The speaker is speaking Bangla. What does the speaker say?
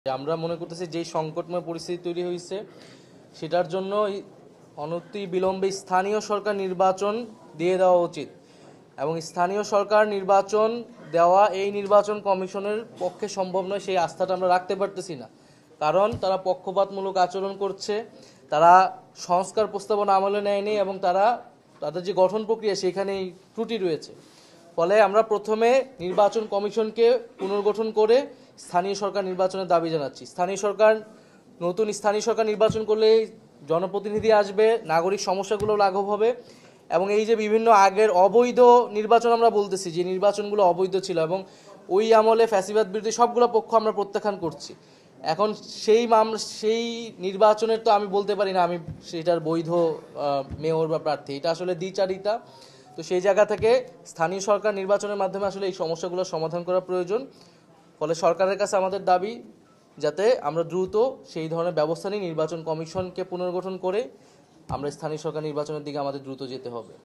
আমরা মনে করতেছি যে সংকটময় পরিস্থিতি তৈরি হয়েছে সেটার জন্য অনতি বিলম্বে স্থানীয় সরকার নির্বাচন দিয়ে দেওয়া উচিত এবং স্থানীয় সরকার নির্বাচন দেওয়া এই নির্বাচন কমিশনের পক্ষে সম্ভব নয়। সেই আস্থাটা আমরা রাখতে পারতেছি না, কারণ তারা পক্ষপাতমূলক আচরণ করছে, তারা সংস্কার প্রস্তাবনা আমলে নেয়নি এবং তাদের যে গঠন প্রক্রিয়া সেখানেই ত্রুটি রয়েছে। ফলে আমরা প্রথমে নির্বাচন কমিশনকে পুনর্গঠন করে স্থানীয় সরকার নির্বাচনের দাবি জানাচ্ছি। নতুন স্থানীয় সরকার নির্বাচন করলে জনপ্রতিনিধি আসবে, নাগরিক সমস্যাগুলো লাঘব হবে এবং এই যে বিভিন্ন আগের অবৈধ নির্বাচন আমরা বলতেছি যে নির্বাচনগুলো অবৈধ ছিল এবং ওই আমলে ফ্যাসিবাদ বিরোধী সবগুলো পক্ষ আমরা প্রত্যাখ্যান করছি। এখন সেই নির্বাচনের তো আমি বলতে পারি না আমি সেটার বৈধ মেয়র বা প্রার্থী, এটা আসলে দ্বিচারিতা। তো সেই জায়গা থেকে স্থানীয় সরকার নির্বাচনের মাধ্যমে আসলে এই সমস্যাগুলো সমাধান করা প্রয়োজন। ফলে সরকারের কাছে আমাদের দাবি যাতে আমরা দ্রুত সেই ধরনের ব্যবস্থা নিই, নির্বাচন কমিশনকে পুনর্গঠন করে আমরা স্থানীয় সরকার নির্বাচনের দিকে আমাদের দ্রুত যেতে হবে।